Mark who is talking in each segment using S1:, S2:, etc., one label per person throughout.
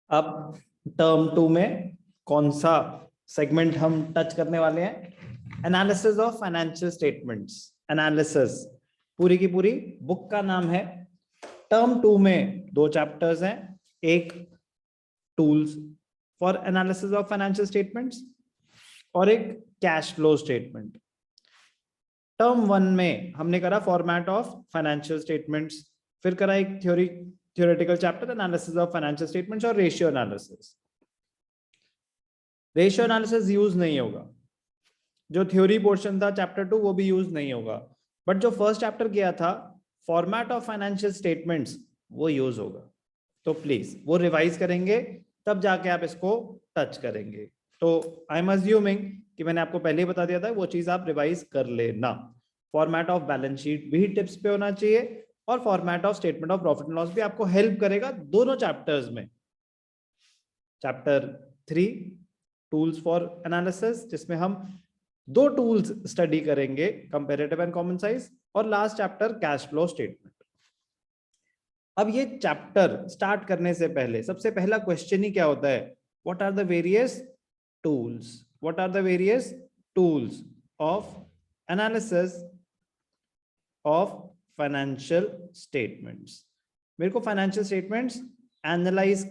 S1: अब टर्म 2 में कौन सा सेगमेंट हम टच करने वाले हैं? Analysis of financial statements. Analysis पूरी की पूरी बुक का नाम है। टर्म 2 में 2 चैप्टर्स हैं, एक tools for analysis of financial statements और एक कैश फ्लो स्टेटमेंट। टर्म 1 में हमने करा फॉर्मेट ऑफ फाइनेंशियल स्टेटमेंट्स, फिर करा एक theoretical chapter analysis of financial statements और ratio analysis. Ratio analysis use नहीं होगा, जो थ्योरी पोर्शन था चैप्टर 2 वो भी यूज नहीं होगा, बट जो फर्स्ट चैप्टर किया था फॉर्मेट ऑफ फाइनेंशियल स्टेटमेंट्स वो यूज होगा। तो प्लीज वो रिवाइज करेंगे तब जाके आप इसको टच करेंगे। तो आई एम अज्यूमिंग कि मैंने आपको पहले ही बता दिया था, वो चीज आप रिवाइज कर लेना। फॉर्मेट ऑफ बैलेंस शीट भी टिप्स पे होना चाहिए और format of statement of profit and loss भी आपको हेल्प करेगा दोनों चैप्टर्स में। चैप्टर 3 टूल्स फॉर एनालिसिस, जिसमें हम 2 टूल्स स्टडी करेंगे, कंपैरेटिव एंड कॉमन साइज, और last chapter cash flow statement. अब ये चैप्टर स्टार्ट करने से पहले सबसे पहला क्वेश्चन ही क्या होता है? What are the various tools? What are the various tools of analysis of financial statements? मेरे को फाइनेंशियल स्टेटमेंट्स एनालाइज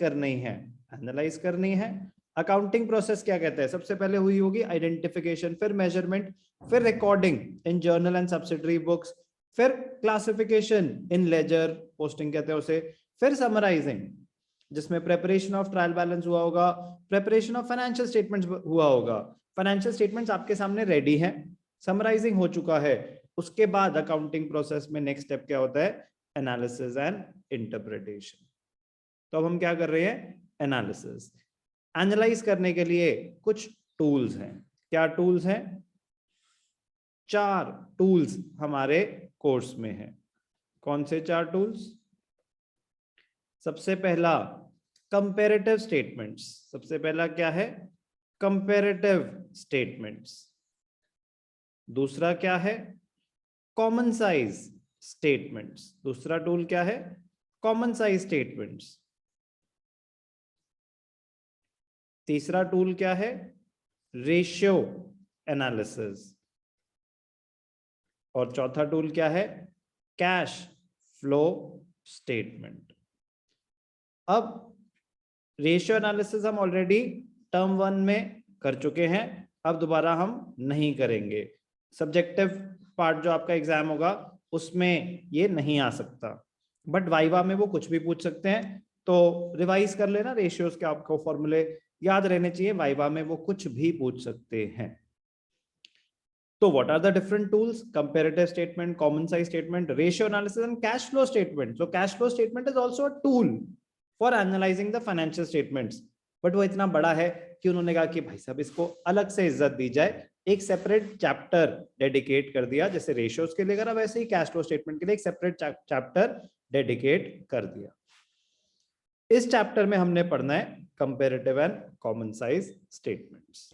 S1: करनी है। अकाउंटिंग प्रोसेस क्या कहता है? सबसे पहले हुई होगी आइडेंटिफिकेशन, फिर मेजरमेंट, फिर recording in journal and subsidiary books, फिर क्लासिफिकेशन इन लेजर, पोस्टिंग कहते हैं उसे, फिर समराइजिंग जिसमें प्रेपरेशन ऑफ ट्रायल बैलेंस हुआ होगा, प्रेपरेशन ऑफ फाइनेंशियल स्टेटमेंट्स हुआ होगा। फाइनेंशियल स्टेटमेंट्स आपके सामने रेडी हैं, समराइजिंग हो चुका है। उसके बाद अकाउंटिंग प्रोसेस में नेक्स्ट स्टेप क्या होता है? Analysis and interpretation. तो अब हम क्या कर रहे हैं? एनालिसिस। एनालाइज करने के लिए कुछ टूल्स हैं। क्या टूल्स हैं? 4 टूल्स हमारे कोर्स में हैं। कौन से 4 टूल्स? सबसे पहला कंपैरेटिव स्टेटमेंट्स। सबसे पहला क्या है? Comparative statements. दूसरा क्या है? Common size statements. दूसरा टूल क्या है? Common size statements. तीसरा टूल क्या है? Ratio analysis. और चौथा टूल क्या है? Cash flow statement. अब रेशियो एनालिसिस हम ऑलरेडी टर्म 1 में कर चुके हैं, अब दोबारा हम नहीं करेंगे। सब्जेक्टिव पार्ट जो आपका एग्जाम होगा उसमें ये नहीं आ सकता, बट वाइवा में वो कुछ भी पूछ सकते हैं, तो रिवाइज कर लेना। रेशियोज के आपको फॉर्मूले याद रहने चाहिए, वाइवा में वो कुछ भी पूछ सकते हैं। तो what are the different tools? Comparative statement, common size statement, ratio analysis and cash flow statement. So cash flow statement is also a tool for analyzing the financial statements. But वो इतना बड़ा है कि उन्होंने कहा कि भाई साहब इसको अलग से इज्जत दी जाए, एक सेपरेट चैप्टर डेडिकेट कर दिया। जैसे रेशियोज के लिए करा, वैसे ही कैश फ्लो स्टेटमेंट के लिए एक सेपरेट चैप्टर डेडिकेट कर दिया। इस चैप्टर में हमने पढ़ना है comparative and common size statements.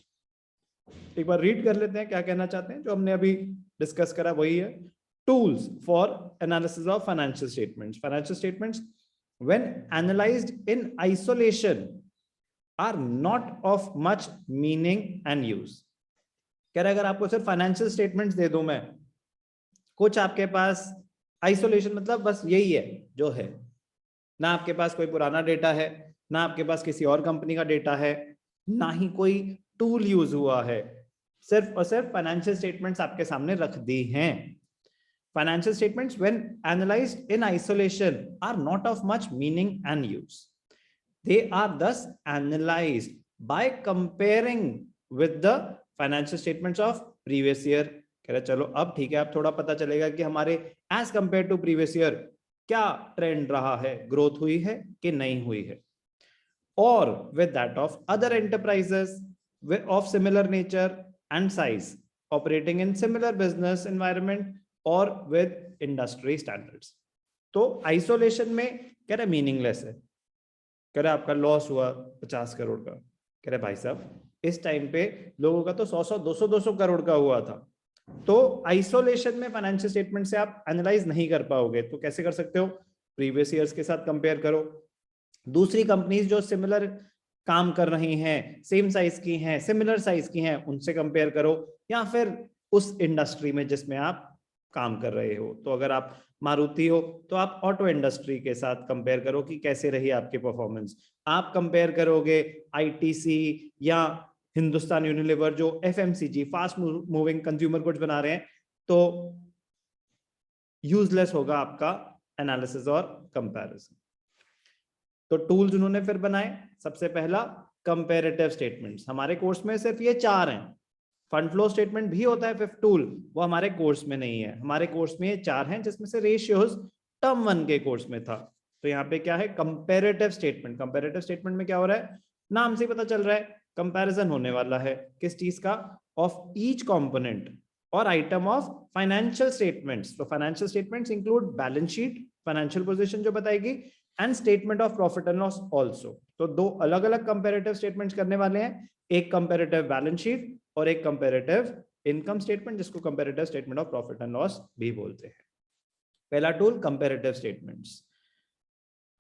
S1: एक बार रीड कर लेते हैं क्या कहना चाहते हैं। जो हमने अभी डिस्कस करा वही है, tools for analysis of financial statements. Financial statements when analysed in isolation are not of much meaning and use. कह रहा है अगर आपको सिर्फ फाइनेंशियल स्टेटमेंट्स दे दूं मैं, कुछ आपके पास आइसोलेशन मतलब बस यही है जो है, ना आपके पास कोई पुराना डेटा है, ना आपके पास किसी और कंपनी का डेटा है, ना ही कोई टूल यूज हुआ है, सिर्फ और सिर्फ फाइनेंशियल स्टेटमेंट्स आपके सामने रख दी हैं। Financial statements when analysed in isolation are not of much meaning and use. They are thus analysed by comparing with the financial statements of previous year. कह रहे चलो अब ठीक है, अब थोड़ा पता चलेगा कि हमारे as compared to previous year क्या ट्रेंड रहा है, ग्रोथ हुई है कि नहीं हुई है। और with that of other enterprises of similar nature and size operating in similar business environment or with industry standards। तो आइसोलेशन में कह रहे मीनिंगलेस है। कह रहे आपका लॉस हुआ 50 करोड़ का, कह रहे भाई साहब इस टाइम पे लोगों का तो 100 200 करोड़ का हुआ था। तो आइसोलेशन में फाइनेंशियल स्टेटमेंट से आप एनालाइज नहीं कर पाओगे। तो कैसे कर सकते हो? प्रीवियस ईयर्स के साथ कंपेयर करो, दूसरी कंपनीज जो सिमिलर काम कर रही हैं, सेम साइज की हैं, सिमिलर साइज की हैं, उनसे कंपेयर करो, या फिर उस इंडस्ट्री में जिसमें आप काम कर रहे हो। तो अगर आप मारुति हो तो आप ऑटो इंडस्ट्री के साथ कंपेयर करो कि कैसे रही आपकी परफॉर्मेंस। आप कंपेयर करोगे आईटीसी या हिंदुस्तान यूनिलीवर जो FMCG fast moving consumer goods बना रहे हैं, तो यूजलेस होगा आपका एनालिसिस और कंपैरिजन। तो टूल्स उन्होंने फिर बनाए। सबसे पहला कंपैरेटिव स्टेटमेंट्स, हमारे कोर्स में सिर्फ ये 4 हैं। फंड फ्लो स्टेटमेंट भी होता है फिफ्थ टूल, वो हमारे कोर्स में नहीं है। हमारे कोर्स में ये 4 हैं, जिसमें से रेशियोज टर्म 1 के कोर्स में था। तो यहाँ पे क्या है, कंपैरेटिव स्टेटमेंट। कंपैरेटिव स्टेटमेंट में क्या हो रहा है, नाम से पता चल रहा है कंपैरिजन होने वाला है। किस चीज का, ऑफ ईच कंपोनेंट और आइटम ऑफ फाइनेंशियल स्टेटमेंट्स। तो financial statements include balance sheet, financial position जो बताएगी, and statement of profit and loss also. तो 2 अलग अलग कंपैरेटिव स्टेटमेंट्स करने वाले हैं, एक कंपैरेटिव बैलेंस शीट और एक कंपैरेटिव इनकम स्टेटमेंट, जिसको comparative statement of profit and loss भी बोलते हैं। पहला tool comparative statements,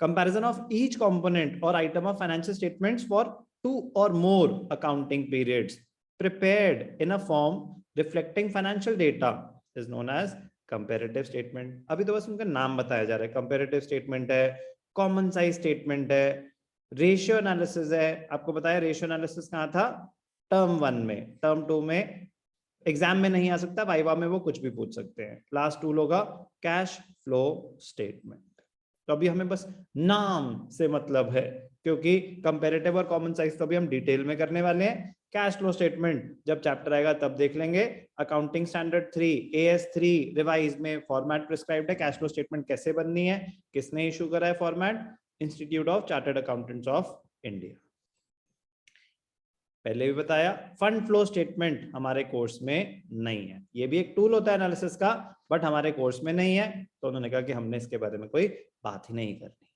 S1: comparison of each component और item of financial statements for 2 or more accounting periods prepared in a form reflecting financial data is known as comparative statement। अभी तो बस उनका नाम बताया जा रहा है, कंपैरेटिव स्टेटमेंट है, कॉमन साइज स्टेटमेंट है, रेशियो एनालिसिस है। आपको बताया रेशियो एनालिसिस कहाँ था, टर्म 1 में। टर्म 2 में एग्जाम में नहीं आ सकता, वाइवा में वो कुछ भी पूछ सकते हैं। लास्ट टूल होगा कैश फ्लो स्टेटमेंट। तो अभी हमें बस नाम से मतलब है, क्योंकि कंपैरेटिव और कॉमन साइज तो अभी हम डिटेल में करने वाले हैं। कैश फ्लो स्टेटमेंट जब चैप्टर आएगा तब देख लेंगे। अकाउंटिंग स्टैंडर्ड 3 AS3 रिवाइज में फॉर्मेट प्रिस्क्राइब्ड है, कैश फ्लो स्टेटमेंट कैसे बननी है। किसने इशू करा है format, institute of chartered accountants of India. पहले भी बताया फंड फ्लो स्टेटमेंट हमारे कोर्स में नहीं है, ये भी एक टूल होता है एनालिसिस का, बट हमारे कोर्स में नहीं है। तो उन्होंने कहा कि हमने इसके बारे में कोई बात ही नहीं करनी।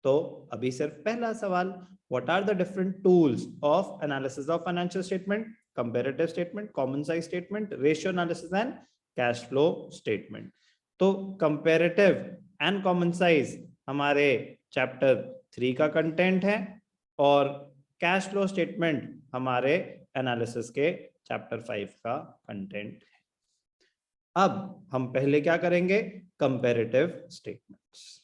S1: तो अभी सिर्फ पहला सवाल, what are the different tools of analysis of financial statement, comparative statement, common size statement, ratio analysis and cash flow statement. तो कंपैरेटिव एंड कॉमन साइज हमारे चैप्टर 3 का कंटेंट है, और कैश फ्लो स्टेटमेंट हमारे एनालिसिस के chapter 5 का content है। अब हम पहले क्या करेंगे, कंपैरेटिव स्टेटमेंट्स।